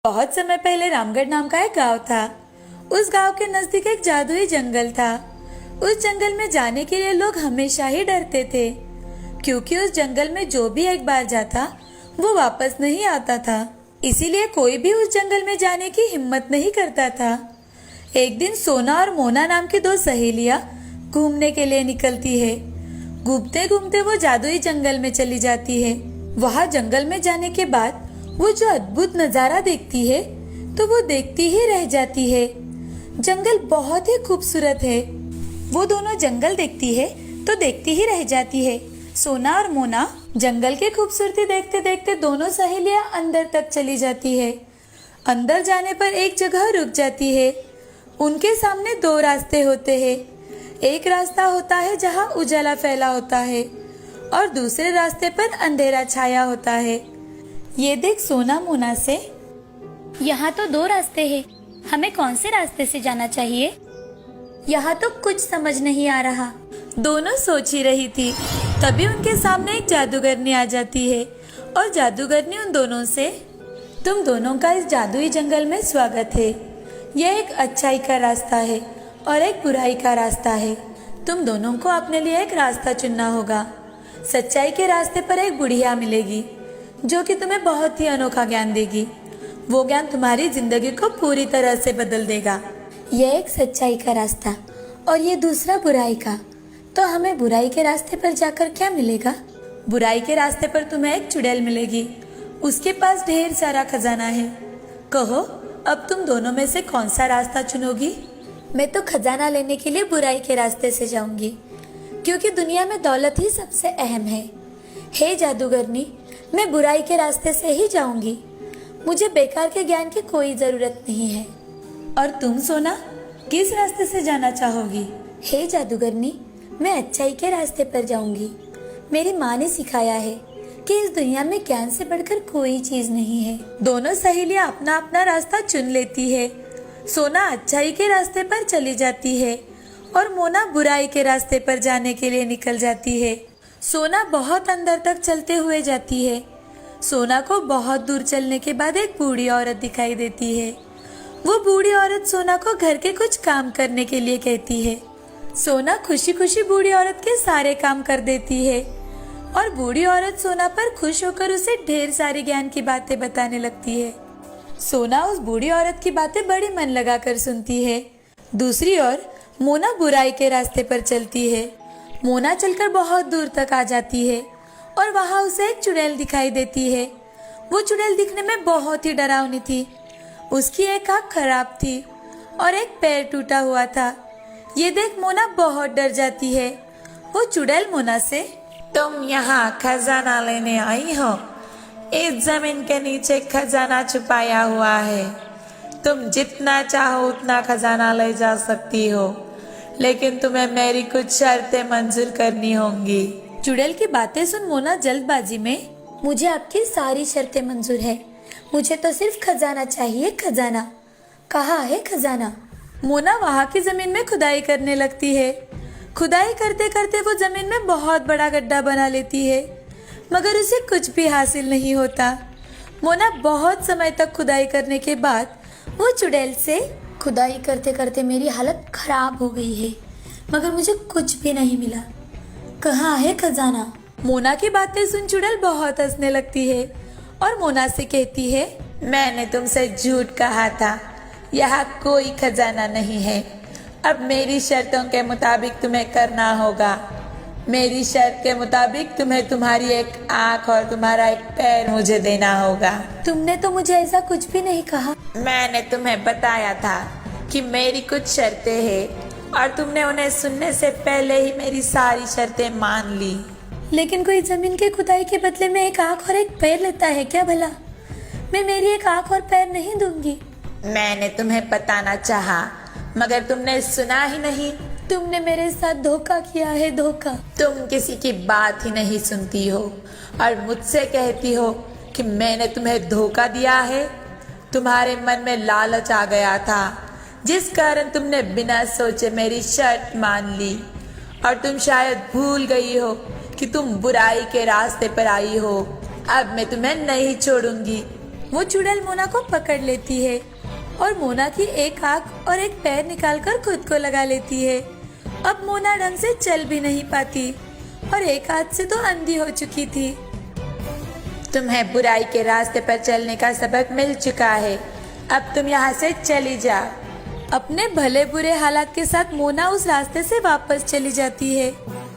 बहुत समय पहले रामगढ़ नाम का एक गांव था। उस गांव के नजदीक एक जादुई जंगल था। उस जंगल में जाने के लिए लोग हमेशा ही डरते थे, क्योंकि उस जंगल में जो भी एक बार जाता वो वापस नहीं आता था। इसीलिए कोई भी उस जंगल में जाने की हिम्मत नहीं करता था। एक दिन सोना और मोना नाम की दो सहेलियां घूमने के लिए निकलती है। घूमते घूमते वो जादुई जंगल में चली जाती है। वहाँ जंगल में जाने के बाद वो जो अद्भुत नजारा देखती है तो वो देखती ही रह जाती है। जंगल बहुत ही खूबसूरत है। वो दोनों जंगल देखती है तो देखती ही रह जाती है। सोना और मोना जंगल की खूबसूरती देखते देखते दोनों सहेलियां अंदर तक चली जाती है। अंदर जाने पर एक जगह रुक जाती है। उनके सामने दो रास्ते होते हैं। एक रास्ता होता है जहाँ उजाला फैला होता है और दूसरे रास्ते पर अंधेरा छाया होता है। ये देख सोना मोना से, यहाँ तो दो रास्ते हैं, हमें कौन से रास्ते से जाना चाहिए? यहाँ तो कुछ समझ नहीं आ रहा। दोनों सोच ही रही थी, तभी उनके सामने एक जादूगरनी आ जाती है और जादूगरनी उन दोनों से, तुम दोनों का इस जादुई जंगल में स्वागत है। यह एक अच्छाई का रास्ता है और एक बुराई का रास्ता है। तुम दोनों को अपने लिए एक रास्ता चुनना होगा। सच्चाई के रास्ते पर एक बुढ़िया मिलेगी जो कि तुम्हें बहुत ही अनोखा ज्ञान देगी। वो ज्ञान तुम्हारी जिंदगी को पूरी तरह से बदल देगा। यह एक सच्चाई का रास्ता और ये दूसरा बुराई का। तो हमें बुराई के रास्ते पर जाकर क्या मिलेगा? बुराई के रास्ते पर तुम्हें एक चुड़ैल मिलेगी। उसके पास ढेर सारा खजाना है। कहो, अब तुम दोनों में से कौन सा रास्ता चुनोगी? मैं तो खजाना लेने के लिए बुराई के रास्ते से जाऊंगी, क्योंकि दुनिया में दौलत ही सबसे अहम है। हे जादूगरनी, मैं बुराई के रास्ते से ही जाऊंगी। मुझे बेकार के ज्ञान की कोई जरूरत नहीं है। और तुम सोना, किस रास्ते से जाना चाहोगी? हे जादूगरनी, मैं अच्छाई के रास्ते पर जाऊंगी। मेरी माँ ने सिखाया है कि इस दुनिया में ज्ञान से बढ़कर कोई चीज नहीं है। दोनों सहेलियां अपना अपना रास्ता चुन लेती है। सोना अच्छाई के रास्ते पर चली जाती है और मोना बुराई के रास्ते पर जाने के लिए निकल जाती है। सोना बहुत अंदर तक चलते हुए जाती है। सोना को बहुत दूर चलने के बाद एक बूढ़ी औरत दिखाई देती है। वो बूढ़ी औरत सोना को घर के कुछ काम करने के लिए कहती है। सोना खुशी खुशी बूढ़ी औरत के सारे काम कर देती है और बूढ़ी औरत सोना पर खुश होकर उसे ढेर सारी ज्ञान की बातें बताने लगती है। सोना उस बूढ़ी औरत की बातें बड़ी मन लगाकर सुनती है। दूसरी ओर मोना बुराई के रास्ते पर चलती है। मोना चलकर बहुत दूर तक आ जाती है और वहाँ उसे एक चुड़ैल दिखाई देती है। वो चुड़ैल दिखने में बहुत ही डरावनी थी। उसकी एक आँख खराब थी और एक पैर टूटा हुआ था। ये देख मोना बहुत डर जाती है। वो चुड़ैल मोना से, तुम यहाँ खजाना लेने आई हो? इस जमीन के नीचे खजाना छुपाया हुआ है। तुम जितना चाहो उतना खजाना ले जा सकती हो, लेकिन तुम्हें मेरी कुछ शर्तें मंजूर करनी होंगी। चुड़ैल की बातें सुन मोना जल्दबाजी में, मुझे आपकी सारी शर्तें मंजूर है। मुझे तो सिर्फ खजाना चाहिए, खजाना। कहाँ है खजाना? मोना वहाँ की जमीन में खुदाई करने लगती है। खुदाई करते करते वो जमीन में बहुत बड़ा गड्ढा बना लेती है, मगर उसे कुछ भी हासिल नहीं होता। मोना बहुत समय तक खुदाई करने के बाद वो चुड़ैल से, खुदाई करते करते मेरी हालत खराब हो गई है, मगर मुझे कुछ भी नहीं मिला। कहाँ है खजाना? मोना की बातें सुन चुड़ैल बहुत हंसने लगती है और मोना से कहती है, मैंने तुमसे झूठ कहा था। यहाँ कोई खजाना नहीं है। अब मेरी शर्तों के मुताबिक तुम्हें करना होगा। मेरी शर्त के मुताबिक तुम्हें तुम्हारी एक आँख और तुम्हारा एक पैर मुझे देना होगा। तुमने तो मुझे ऐसा कुछ भी नहीं कहा। मैंने तुम्हें बताया था कि मेरी कुछ शर्तें हैं और तुमने उन्हें सुनने से पहले ही मेरी सारी शर्तें मान ली। लेकिन कोई जमीन के खुदाई के बदले में एक आँख और एक पैर लेता है क्या भला? मैं मेरी एक आँख और पैर नहीं दूंगी। मैंने तुम्हें बताना चाहा, मगर तुमने सुना ही नहीं। तुमने मेरे साथ धोखा किया है, धोखा। तुम किसी की बात ही नहीं सुनती हो और मुझसे कहती हो कि मैंने तुम्हें धोखा दिया है। तुम्हारे मन में लालच आ गया था, जिस कारण तुमने बिना सोचे मेरी शर्त मान ली। और तुम शायद भूल गई हो कि तुम बुराई के रास्ते पर आई हो। अब मैं तुम्हें नहीं छोड़ूंगी। वो चुड़ैल मोना को पकड़ लेती है और मोना की एक आंख और एक पैर निकालकर खुद को लगा लेती है। अब मोना ढंग से चल भी नहीं पाती और एक हाथ से तो अंधी हो चुकी थी। तुम्हें बुराई के रास्ते पर चलने का सबक मिल चुका है, अब तुम यहाँ से चली जाओ। अपने भले बुरे हालात के साथ मोना उस रास्ते से वापस चली जाती है।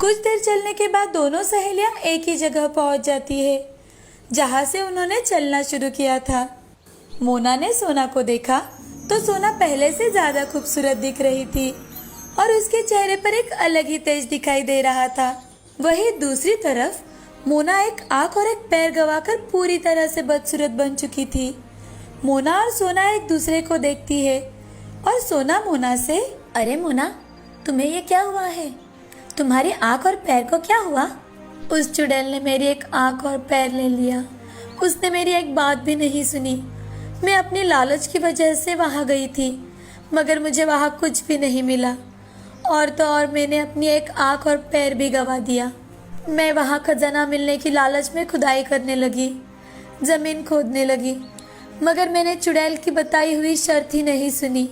कुछ देर चलने के बाद दोनों सहेलियां एक ही जगह पहुंच जाती है जहां से उन्होंने चलना शुरू किया था। मोना ने सोना को देखा तो सोना पहले से ज्यादा खूबसूरत दिख रही थी और उसके चेहरे पर एक अलग ही तेज दिखाई दे रहा था। वहीं दूसरी तरफ मोना एक आंख और एक पैर गंवाकर पूरी तरह से बदसूरत बन चुकी थी। मोना और सोना एक दूसरे को देखती है और सोना मोना से, अरे मोना, तुम्हें ये क्या हुआ है? तुम्हारी आंख और पैर को क्या हुआ? उस चुड़ैल ने मेरी एक आंख और पैर ले लिया। उसने मेरी एक बात भी नहीं सुनी। मैं अपनी लालच की वजह से वहां गई थी, मगर मुझे वहां कुछ भी नहीं मिला। और तो और मैंने अपनी एक आंख और पैर भी गंवा दिया। मैं वहां खजाना मिलने की लालच में खुदाई करने लगी, जमीन खोदने लगी, मगर मैंने चुड़ैल की बताई हुई शर्त ही नहीं सुनी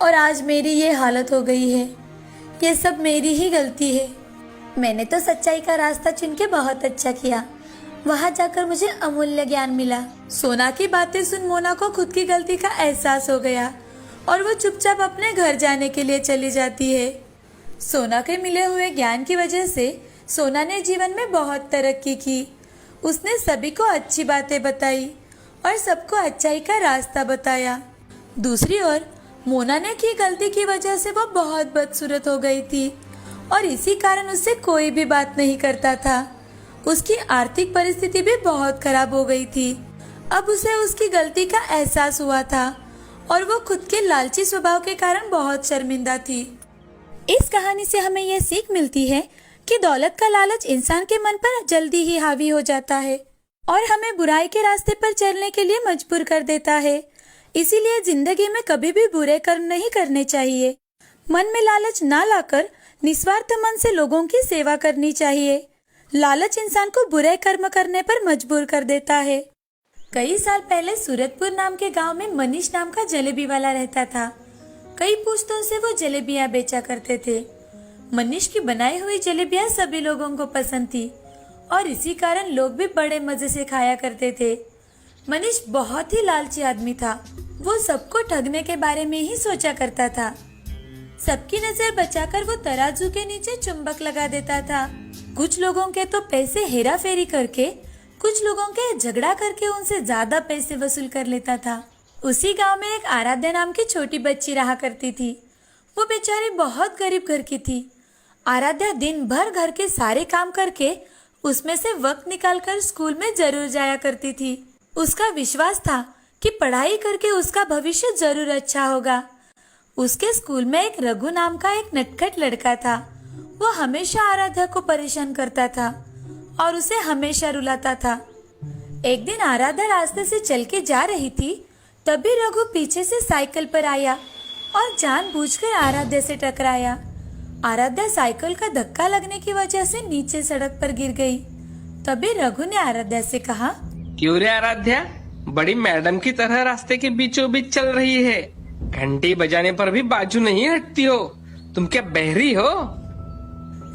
और आज मेरी ये हालत हो गई है। ये सब मेरी ही गलती है। मैंने तो सच्चाई का रास्ता चुन के बहुत अच्छा किया। वहां जाकर मुझे अमूल्य ज्ञान मिला। सोना की बातें सुन मोना को खुद की गलती का एहसास हो गया और वो चुपचाप अपने घर जाने के लिए चली जाती है। सोना के मिले हुए ज्ञान की वजह से सोना ने जीवन में बहुत तरक्की की। उसने सभी को अच्छी बातें बताई और सबको अच्छाई का रास्ता बताया। दूसरी ओर मोना ने की गलती की वजह से वो बहुत बदसूरत हो गई थी और इसी कारण उससे कोई भी बात नहीं करता था। उसकी आर्थिक परिस्थिति भी बहुत खराब हो गई थी। अब उसे उसकी गलती का एहसास हुआ था और वो खुद के लालची स्वभाव के कारण बहुत शर्मिंदा थी। इस कहानी से हमें यह सीख मिलती है कि दौलत का लालच इंसान के मन पर जल्दी ही हावी हो जाता है और हमें बुराई के रास्ते पर चलने के लिए मजबूर कर देता है। इसीलिए जिंदगी में कभी भी बुरे कर्म नहीं करने चाहिए। मन में लालच ना लाकर निस्वार्थ मन से लोगों की सेवा करनी चाहिए। लालच इंसान को बुरे कर्म करने पर मजबूर कर देता है। कई साल पहले सूरतपुर नाम के गांव में मनीष नाम का जलेबी वाला रहता था। कई पुश्तों से वो जलेबियां बेचा करते थे। मनीष की बनाई हुई जलेबियां सभी लोगों को पसंद थी और इसी कारण लोग भी बड़े मजे से खाया करते थे। मनीष बहुत ही लालची आदमी था। वो सबको ठगने के बारे में ही सोचा करता था। सबकी नजर बचाकर वो तराजू के नीचे चुंबक लगा देता था। कुछ लोगों के तो पैसे हेरा फेरी करके, कुछ लोगों के झगड़ा करके उनसे ज्यादा पैसे वसूल कर लेता था। उसी गांव में एक आराध्या नाम की छोटी बच्ची रहा करती थी। वो बेचारी बहुत गरीब घर की थी। आराध्या दिन भर घर के सारे काम करके उसमें से वक्त निकालकर स्कूल में जरूर जाया करती थी। उसका विश्वास था कि पढ़ाई करके उसका भविष्य जरूर अच्छा होगा। उसके स्कूल में एक रघु नाम का एक नटखट लड़का था। वो हमेशा आराध्या को परेशान करता था और उसे हमेशा रुलाता था। एक दिन आराध्या रास्ते से चल के जा रही थी, तभी रघु पीछे से साइकिल पर आया और जानबूझकर आराध्या से टकराया। आराध्या साइकिल का धक्का लगने की वजह से नीचे सड़क पर गिर गई। तभी रघु ने आराध्या से कहा, क्यों रे आराध्या, बड़ी मैडम की तरह रास्ते के बीचों बीच चल रही है। घंटी बजाने पर भी बाजू नहीं हटती हो। तुम क्या बहरी हो?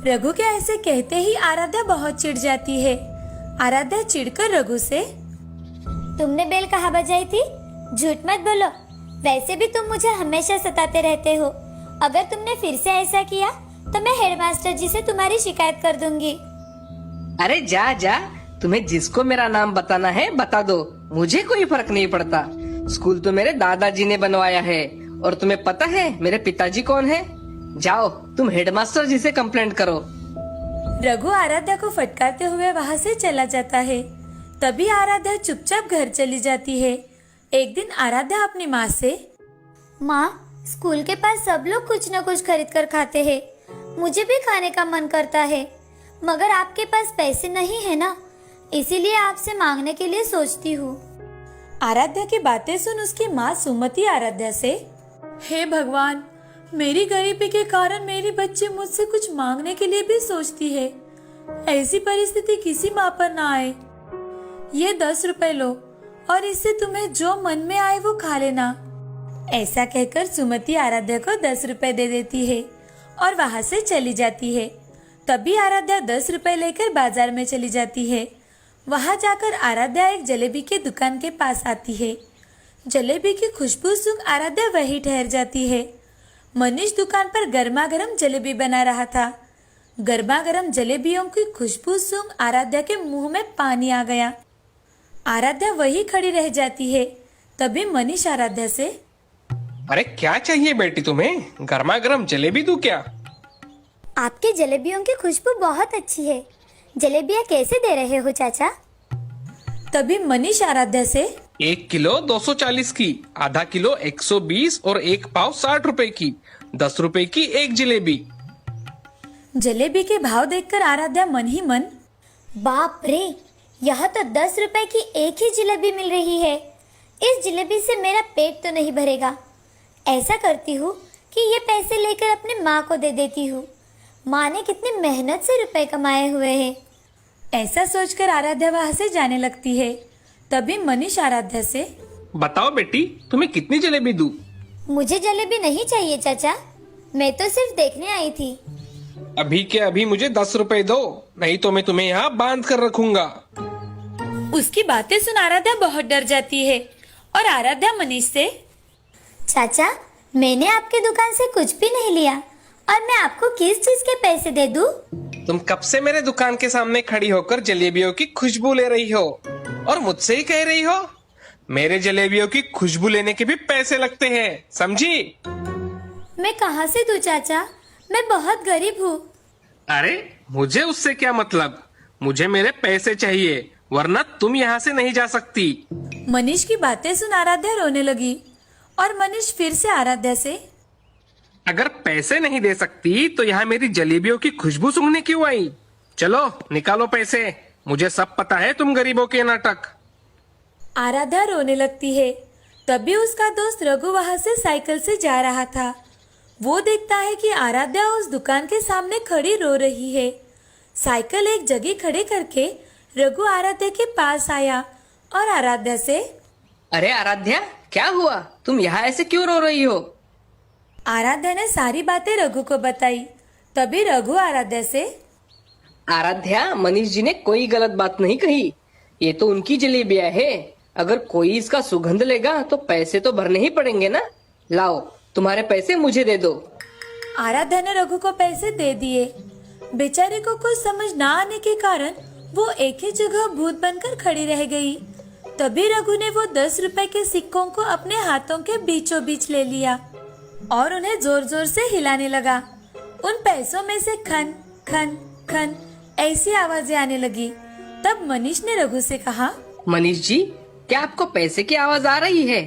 रघु के ऐसे कहते ही आराध्या बहुत चिढ़ जाती है। आराध्या चिढ़कर रघु से, तुमने बेल कहाँ बजाई थी? झूठ मत बोलो। वैसे भी तुम मुझे हमेशा सताते रहते हो। अगर तुमने फिर से ऐसा किया तो मैं हेडमास्टर जी से तुम्हारी शिकायत कर दूंगी। अरे जा जा, तुम्हें जिसको मेरा नाम बताना है बता दो, मुझे कोई फर्क नहीं पड़ता। स्कूल तो मेरे दादाजी ने बनवाया है और तुम्हें पता है मेरे पिताजी कौन है? जाओ तुम हेडमास्टर जी से कंप्लेंट करो। रघु आराध्या को फटकारते हुए वहां से चला जाता है। तभी आराध्या चुपचाप घर चली जाती है। एक दिन आराध्या अपनी माँ से, माँ, स्कूल के पास सब लोग कुछ न कुछ खरीद कर खाते हैं। मुझे भी खाने का मन करता है, मगर आपके पास पैसे नहीं है ना, इसीलिए आपसे मांगने के लिए सोचती हूँ। आराध्या की बातें सुन उसकी माँ सुमति आराध्या से, हे भगवान, मेरी गरीबी के कारण मेरी बच्ची मुझसे कुछ मांगने के लिए भी सोचती है। ऐसी परिस्थिति किसी माँ पर ना आए। ये 10 रुपए लो और इससे तुम्हें जो मन में आए वो खा लेना। ऐसा कहकर सुमति आराध्या को 10 रुपए दे देती है और वहां से चली जाती है। तभी आराध्या 10 रुपए लेकर बाजार में चली जाती है। वहां जाकर आराध्या एक जलेबी की दुकान के पास आती है। जलेबी की खुशबू सूंघ आराध्या वहीं ठहर जाती है। मनीष दुकान पर गर्मा गर्म जलेबी बना रहा था। गर्मा गर्म जलेबियों की खुशबू सूंघ आराध्या के मुंह में पानी आ गया। आराध्या वहीं खड़ी रह जाती है। तभी मनीष आराध्या से, अरे क्या चाहिए बेटी तुम्हें? गर्मा गर्म जलेबी दूं क्या? आपके जलेबियों की खुशबू बहुत अच्छी है। जलेबियाँ कैसे दे रहे हो चाचा? तभी मनीष आराध्या से, 1 किलो 240 की, आधा किलो 120 और 1 पाव 60 रुपए की, 10 रुपए की एक जलेबी। जलेबी के भाव देखकर आराध्या मन ही मन, बाप रे, यहाँ तो 10 रुपए की एक ही जलेबी मिल रही है। इस जलेबी से मेरा पेट तो नहीं भरेगा। ऐसा करती हूँ कि ये पैसे लेकर अपनी माँ को दे देती हूँ। माँ ने कितनी मेहनत से रुपए कमाए हुए हैं। ऐसा सोचकर आराध्या वहां से जाने लगती है। तभी मनीष आराध्या से, बताओ बेटी तुम्हें कितनी जलेबी दूं? मुझे जलेबी नहीं चाहिए चाचा, मैं तो सिर्फ देखने आई थी। अभी के अभी मुझे 10 रुपए दो, नहीं तो मैं तुम्हें यहाँ बांध कर रखूंगा। उसकी बातें सुन आराध्या बहुत डर जाती है और आराध्या मनीष से, चाचा, मैंने आपके दुकान से कुछ भी नहीं लिया और मैं आपको किस चीज के पैसे दे दूं? तुम कब से मेरे दुकान के सामने खड़ी होकर जलेबियों की खुशबू ले रही हो और मुझसे ही कह रही हो मेरे जलेबियों की खुशबू लेने के भी पैसे लगते हैं, समझी? मैं कहाँ से दूं चाचा, मैं बहुत गरीब हूँ। अरे मुझे उससे क्या मतलब, मुझे मेरे पैसे चाहिए वरना तुम यहाँ से नहीं जा सकती। मनीष की बातें सुन आराध्या रोने लगी और मनीष फिर से आराध्या से, अगर पैसे नहीं दे सकती तो यहाँ मेरी जलेबियों की खुशबू सूंघने क्यों आई? चलो निकालो पैसे, मुझे सब पता है तुम गरीबों के नाटक। आराध्या रोने लगती है। तभी उसका दोस्त रघु वहां से साइकिल से जा रहा था। वो देखता है कि आराध्या उस दुकान के सामने खड़ी रो रही है। साइकिल एक जगह खड़े करके रघु आराध्या के पास आया और आराध्या से, अरे आराध्या, क्या हुआ? तुम यहाँ ऐसे क्यों रो रही हो? आराध्या ने सारी बातें रघु को बताई। तभी रघु आराध्या से, आराध्या, मनीष जी ने कोई गलत बात नहीं कही। ये तो उनकी जलेबियां है। अगर कोई इसका सुगंध लेगा तो पैसे तो भरने ही पड़ेंगे ना। लाओ, तुम्हारे पैसे मुझे दे दो। आराध्या ने रघु को पैसे दे दिए। बेचारे को कुछ समझ ना आने के कारण वो एक ही जगह भूत बनकर खड़ी रह गई। तभी रघु ने वो 10 रुपए के सिक्कों को अपने हाथों के बीचों बीच ले लिया और उन्हें जोर जोर से हिलाने लगा। उन पैसों में से खन खन खन ऐसी आवाजें आने लगी। तब मनीष ने रघु से कहा, मनीष जी, क्या आपको पैसे की आवाज आ रही है?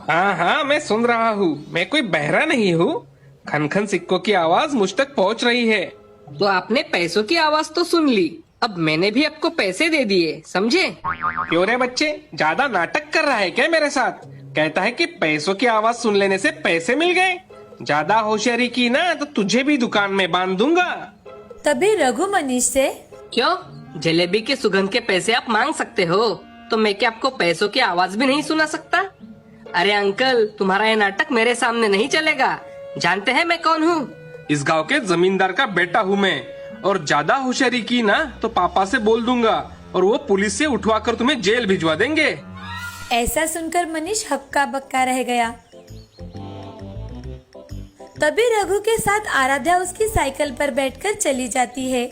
हाँ हाँ, मैं सुन रहा हूँ, मैं कोई बहरा नहीं हूँ। खन खन सिक्कों की आवाज मुझ तक पहुँच रही है। तो आपने पैसों की आवाज तो सुन ली, अब मैंने भी आपको पैसे दे दिए, समझे? क्यों रे बच्चे, ज्यादा नाटक कर रहा है क्या मेरे साथ? कहता है कि पैसों की आवाज सुन लेने से पैसे मिल गए। ज्यादा होशियारी की ना तो तुझे भी दुकान में बांध दूंगा। तभी रघु मनीष से, क्यों? जलेबी के सुगंध के पैसे आप मांग सकते हो, तो मैं क्या आपको पैसों की आवाज भी नहीं सुना सकता? अरे अंकल, तुम्हारा ये नाटक मेरे सामने नहीं चलेगा। जानते हैं मैं कौन हूँ? इस गांव के जमींदार का बेटा हूँ मैं, और ज्यादा होशियारी की ना तो पापा से बोल दूंगा और वो पुलिस से उठवा कर तुम्हें जेल भिजवा देंगे। ऐसा सुनकर मनीष हक्का बक्का रह गया। तभी रघु के साथ आराध्या उसकी साइकिल पर बैठकर चली जाती है।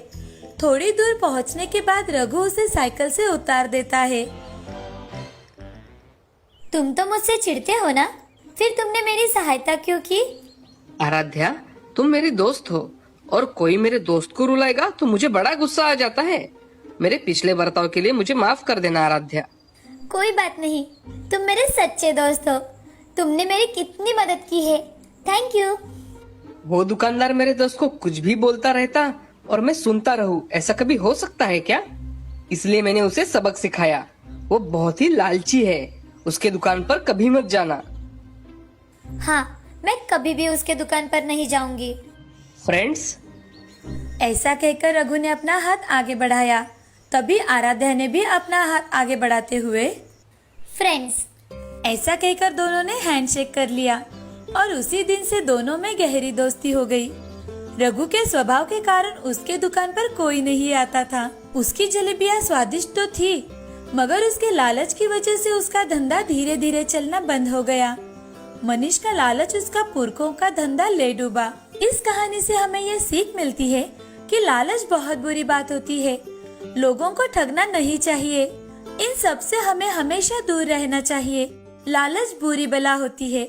थोड़ी दूर पहुंचने के बाद रघु उसे साइकिल से उतार देता है। तुम तो मुझसे चिढ़ते हो ना, फिर तुमने मेरी सहायता क्यों की? आराध्या, तुम मेरी दोस्त हो और कोई मेरे दोस्त को रुलाएगा तो मुझे बड़ा गुस्सा आ जाता है। मेरे पिछले बर्ताव के लिए मुझे माफ कर देना आराध्या। कोई बात नहीं, तुम मेरे सच्चे दोस्त हो। तुमने मेरी कितनी मदद की है, थैंक यू। वो दुकानदार मेरे दोस्त को कुछ भी बोलता रहता और मैं सुनता रहूं, ऐसा कभी हो सकता है क्या? इसलिए मैंने उसे सबक सिखाया। वो बहुत ही लालची है, उसके दुकान पर कभी मत जाना। हाँ, मैं कभी भी उसके दुकान पर नहीं जाऊंगी। फ्रेंड्स, ऐसा कहकर रघु ने अपना हाथ आगे बढ़ाया। तभी आराध्या ने भी अपना हाथ आगे बढ़ाते हुए, फ्रेंड्स। ऐसा कहकर दोनों ने हैंडशेक कर लिया और उसी दिन से दोनों में गहरी दोस्ती हो गई। रघु के स्वभाव के कारण उसके दुकान पर कोई नहीं आता था। उसकी जलेबियाँ स्वादिष्ट तो थी, मगर उसके लालच की वजह से उसका धंधा धीरे धीरे चलना बंद हो गया। मनीष का लालच उसका पुरखों का धंधा ले डूबा। इस कहानी से हमें यह सीख मिलती है कि लालच बहुत बुरी बात होती है। लोगों को ठगना नहीं चाहिए। इन सब से हमें हमेशा दूर रहना चाहिए। लालच बुरी बला होती है।